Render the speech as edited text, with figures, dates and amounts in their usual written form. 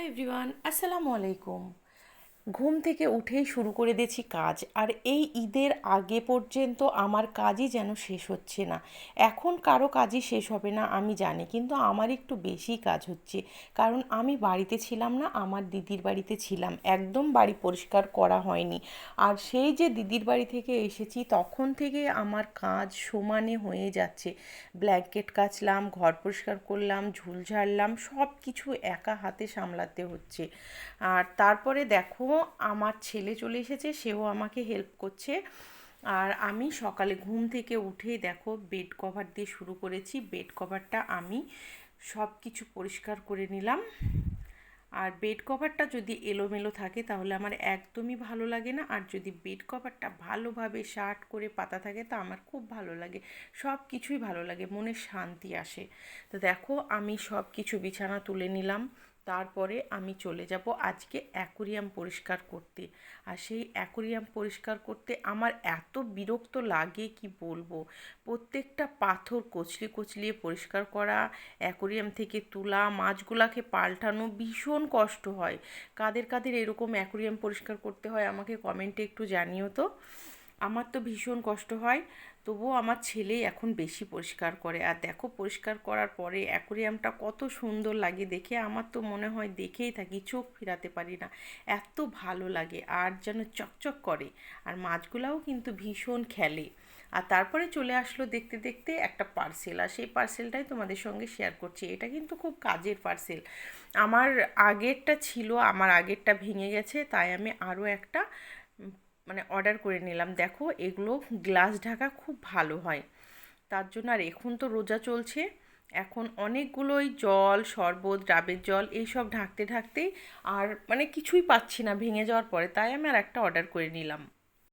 Everyone, আসসালামু আলাইকুম। ঘুম থেকে উঠেই শুরু করে দিয়েছি কাজ, আর এই ঈদের আগে পর্যন্ত আমার কাজই যেন শেষ হচ্ছে না। এখন কারো কাজই শেষ হবে না আমি জানি, কিন্তু আমার একটু বেশি কাজ হচ্ছে, কারণ আমি বাড়িতে ছিলাম না, আমার দিদির বাড়িতে ছিলাম। একদম বাড়ি পরিষ্কার করা হয়নি। আর সেই যে দিদির বাড়ি থেকে এসেছি তখন থেকে আমার কাজ সমানে হয়ে যাচ্ছে। ব্ল্যাঙ্কেট কাচলাম, ঘর পরিষ্কার করলাম, ঝুল ঝাড়লাম, সব কিছু একা হাতে সামলাতে হচ্ছে। আর তারপরে দেখো, আমার ছেলে চলে এসেছে, সেও আমাকে হেল্প করছে। আর আমি সকালে ঘুম থেকে উঠেই দেখো বেড কভার দিয়ে শুরু করেছি। বেড কভারটা আমি সব কিছু পরিষ্কার করে নিলাম। আর বেড কভারটা যদি এলোমেলো থাকে তাহলে আমার একদমই ভালো লাগে না, আর যদি বেড কভারটা ভালোভাবে শার্ট করে পাতা থাকে তা আমার খুব ভালো লাগে। সব কিছুই ভালো লাগে, মনে শান্তি আসে। তো দেখো, আমি সব কিছু বিছানা তুলে নিলাম। তারপরে আমি চলে যাব আজকে অ্যাকোরিয়াম পরিষ্কার করতে। আর সেই অ্যাকোরিয়াম পরিষ্কার করতে আমার এত বিরক্ত লাগে কি বলবো। প্রত্যেকটা পাথর কচলিয়ে কচলিয়ে পরিষ্কার করা, অ্যাকোরিয়াম থেকে তোলা মাছগুলাকে পাল্টানো, ভীষণ কষ্ট হয়। কাদের কাদের এরকম অ্যাকোরিয়াম পরিষ্কার করতে হয় আমাকে কমেন্টে একটু জানিও তো। আমার তো ভীষণ কষ্ট হয়। তবুও আমার ছেলেই এখন বেশি পরিষ্কার করে। আর দেখো, পরিষ্কার করার পরে অ্যাকোরিয়ামটা কত সুন্দর লাগে দেখে, আমার তো মনে হয় দেখেই থাকি, চোখ ফেরাতে পারি না, এত ভালো লাগে। আর যেন চকচক করে। আর মাছগুলাও কিন্তু ভীষণ খেলে। আর তারপরে চলে আসলো দেখতে দেখতে একটা পার্সেল, আর সেই পার্সেলটাই তোমাদের সঙ্গে শেয়ার করছি। এটা কিন্তু খুব কাজের পার্সেল। আমার আগেরটা ছিল, আমার আগেরটা ভেঙে গেছে, তাই আমি আরও একটা মানে অর্ডার করে নিলাম। দেখো, এগুলো গ্লাস ঢাকা খুব ভালো হয় তার জন্য। আর এখন তো রোজা চলছে, এখন অনেকগুলোই জল, শরবত, ডাবের জল এইসব ঢাকতে ঢাকতেই আর মানে কিছুই পাচ্ছি না ভেঙে যাওয়ার পরে, তাই আমি আর একটা অর্ডার করে নিলাম।